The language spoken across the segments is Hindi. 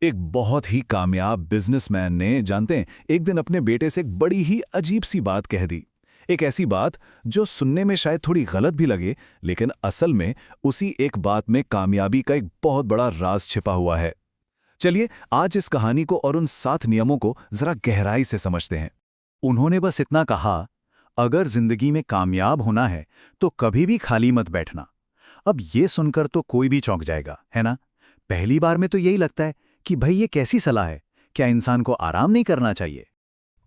एक बहुत ही कामयाब बिजनेसमैन ने जानते हैं एक दिन अपने बेटे से एक बड़ी ही अजीब सी बात कह दी। एक ऐसी बात जो सुनने में शायद थोड़ी गलत भी लगे, लेकिन असल में उसी एक बात में कामयाबी का एक बहुत बड़ा राज छिपा हुआ है। चलिए आज इस कहानी को और उन 7 नियमों को जरा गहराई से समझते हैं। उन्होंने बस इतना कहा, अगर जिंदगी में कामयाब होना है तो कभी भी खाली मत बैठना। अब ये सुनकर तो कोई भी चौंक जाएगा, है ना? पहली बार में तो यही लगता है कि भाई ये कैसी सलाह है, क्या इंसान को आराम नहीं करना चाहिए?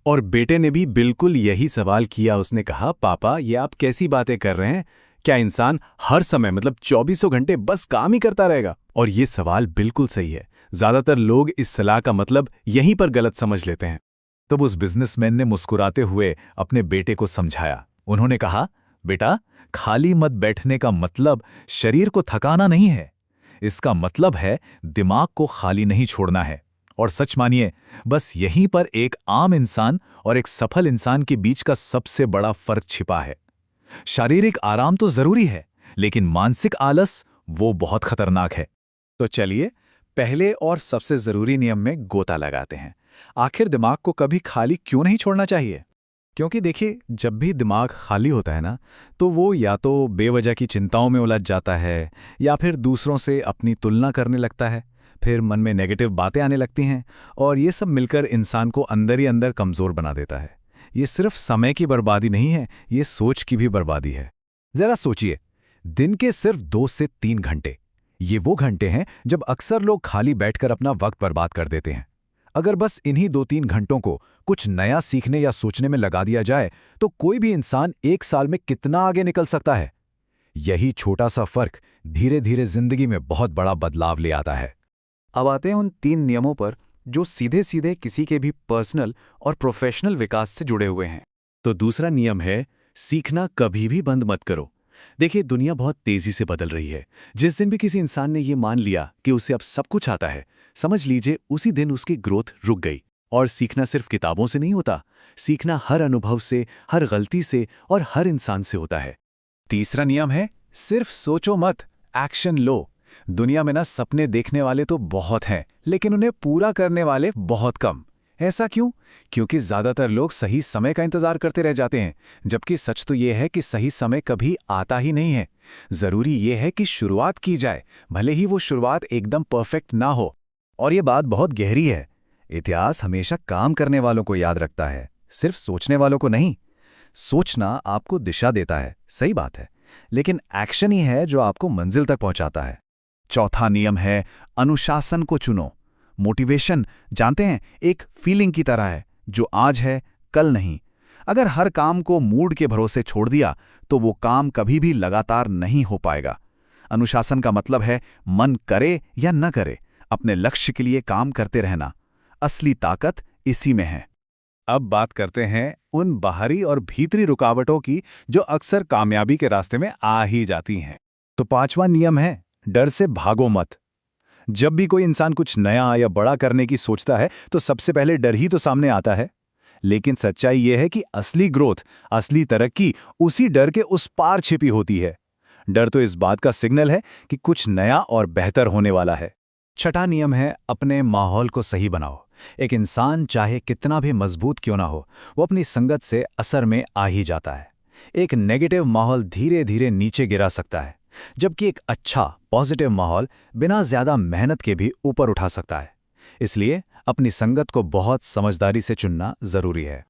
और बेटे ने भी बिल्कुल यही सवाल किया। उसने कहा, पापा ये आप कैसी बातें कर रहे हैं? क्या इंसान हर समय मतलब 24 घंटे बस काम ही करता रहेगा? और ये सवाल बिल्कुल सही है। ज्यादातर लोग इस सलाह का मतलब यहीं पर गलत समझ लेते हैं। तब उस बिजनेसमैन ने मुस्कुराते हुए अपने बेटे को समझाया। उन्होंने कहा, बेटा, खाली मत बैठने का मतलब शरीर को थकाना नहीं है। इसका मतलब है दिमाग को खाली नहीं छोड़ना है। और सच मानिए, बस यहीं पर एक आम इंसान और एक सफल इंसान के बीच का सबसे बड़ा फर्क छिपा है। शारीरिक आराम तो जरूरी है, लेकिन मानसिक आलस वो बहुत खतरनाक है। तो चलिए पहले और सबसे जरूरी नियम में गोता लगाते हैं। आखिर दिमाग को कभी खाली क्यों नहीं छोड़ना चाहिए? क्योंकि देखिए, जब भी दिमाग खाली होता है ना, तो वो या तो बेवजह की चिंताओं में उलझ जाता है, या फिर दूसरों से अपनी तुलना करने लगता है। फिर मन में नेगेटिव बातें आने लगती हैं, और ये सब मिलकर इंसान को अंदर ही अंदर कमज़ोर बना देता है। ये सिर्फ समय की बर्बादी नहीं है, ये सोच की भी बर्बादी है। जरा सोचिए, दिन के सिर्फ 2 से 3 घंटे, ये वो घंटे हैं जब अक्सर लोग खाली बैठकर अपना वक्त बर्बाद कर देते हैं। अगर बस इन्हीं 2-3 घंटों को कुछ नया सीखने या सोचने में लगा दिया जाए, तो कोई भी इंसान 1 साल में कितना आगे निकल सकता है। यही छोटा सा फर्क धीरे धीरे जिंदगी में बहुत बड़ा बदलाव ले आता है। अब आते हैं उन 3 नियमों पर जो सीधे सीधे किसी के भी पर्सनल और प्रोफेशनल विकास से जुड़े हुए हैं। तो दूसरा नियम है, सीखना कभी भी बंद मत करो। देखिए, दुनिया बहुत तेजी से बदल रही है। जिस दिन भी किसी इंसान ने ये मान लिया कि उसे अब सब कुछ आता है, समझ लीजिए उसी दिन उसकी ग्रोथ रुक गई। और सीखना सिर्फ किताबों से नहीं होता, सीखना हर अनुभव से, हर गलती से और हर इंसान से होता है। तीसरा नियम है, सिर्फ सोचो मत, एक्शन लो। दुनिया में ना सपने देखने वाले तो बहुत हैं, लेकिन उन्हें पूरा करने वाले बहुत कम। ऐसा क्यों? क्योंकि ज्यादातर लोग सही समय का इंतजार करते रह जाते हैं, जबकि सच तो यह है कि सही समय कभी आता ही नहीं है। जरूरी यह है कि शुरुआत की जाए, भले ही वो शुरुआत एकदम परफेक्ट ना हो। और ये बात बहुत गहरी है। इतिहास हमेशा काम करने वालों को याद रखता है, सिर्फ सोचने वालों को नहीं। सोचना आपको दिशा देता है, सही बात है, लेकिन एक्शन ही है जो आपको मंजिल तक पहुंचाता है। चौथा नियम है, अनुशासन को चुनो। मोटिवेशन, जानते हैं, एक फीलिंग की तरह है जो आज है, कल नहीं। अगर हर काम को मूड के भरोसे छोड़ दिया, तो वो काम कभी भी लगातार नहीं हो पाएगा। अनुशासन का मतलब है मन करे या न करे, अपने लक्ष्य के लिए काम करते रहना। असली ताकत इसी में है। अब बात करते हैं उन बाहरी और भीतरी रुकावटों की जो अक्सर कामयाबी के रास्ते में आ ही जाती हैं। तो पांचवा नियम है, डर से भागो मत। जब भी कोई इंसान कुछ नया या बड़ा करने की सोचता है, तो सबसे पहले डर ही तो सामने आता है। लेकिन सच्चाई यह है कि असली ग्रोथ, असली तरक्की उसी डर के उस पार छिपी होती है। डर तो इस बात का सिग्नल है कि कुछ नया और बेहतर होने वाला है। छठा नियम है, अपने माहौल को सही बनाओ। एक इंसान चाहे कितना भी मजबूत क्यों ना हो, वो अपनी संगत से असर में आ ही जाता है। एक नेगेटिव माहौल धीरे धीरे नीचे गिरा सकता है, जबकि एक अच्छा पॉजिटिव माहौल बिना ज्यादा मेहनत के भी ऊपर उठा सकता है। इसलिए अपनी संगत को बहुत समझदारी से चुनना जरूरी है।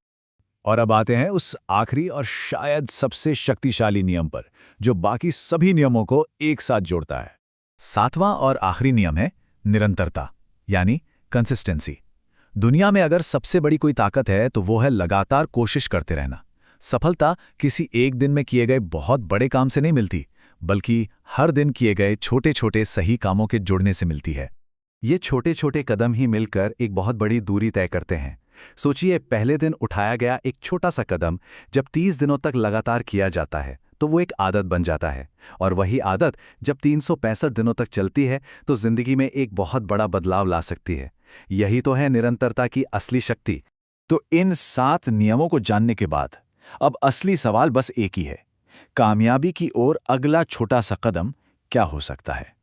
और अब आते हैं उस आखिरी और शायद सबसे शक्तिशाली नियम पर, जो बाकी सभी नियमों को एक साथ जोड़ता है। सातवां और आखिरी नियम है निरंतरता, यानी कंसिस्टेंसी। दुनिया में अगर सबसे बड़ी कोई ताकत है, तो वो है लगातार कोशिश करते रहना। सफलता किसी एक दिन में किए गए बहुत बड़े काम से नहीं मिलती, बल्कि हर दिन किए गए छोटे छोटे सही कामों के जुड़ने से मिलती है। ये छोटे छोटे कदम ही मिलकर एक बहुत बड़ी दूरी तय करते हैं। सोचिए, पहले दिन उठाया गया एक छोटा सा कदम जब 30 दिनों तक लगातार किया जाता है, तो वो एक आदत बन जाता है। और वही आदत जब 365 दिनों तक चलती है, तो जिंदगी में एक बहुत बड़ा बदलाव ला सकती है। यही तो है निरंतरता की असली शक्ति। तो इन 7 नियमों को जानने के बाद अब असली सवाल बस एक ही है, कामयाबी की ओर अगला छोटा सा कदम क्या हो सकता है?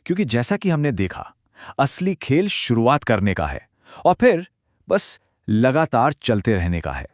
क्योंकि जैसा कि हमने देखा, असली खेल शुरुआत करने का है और फिर बस लगातार चलते रहने का है।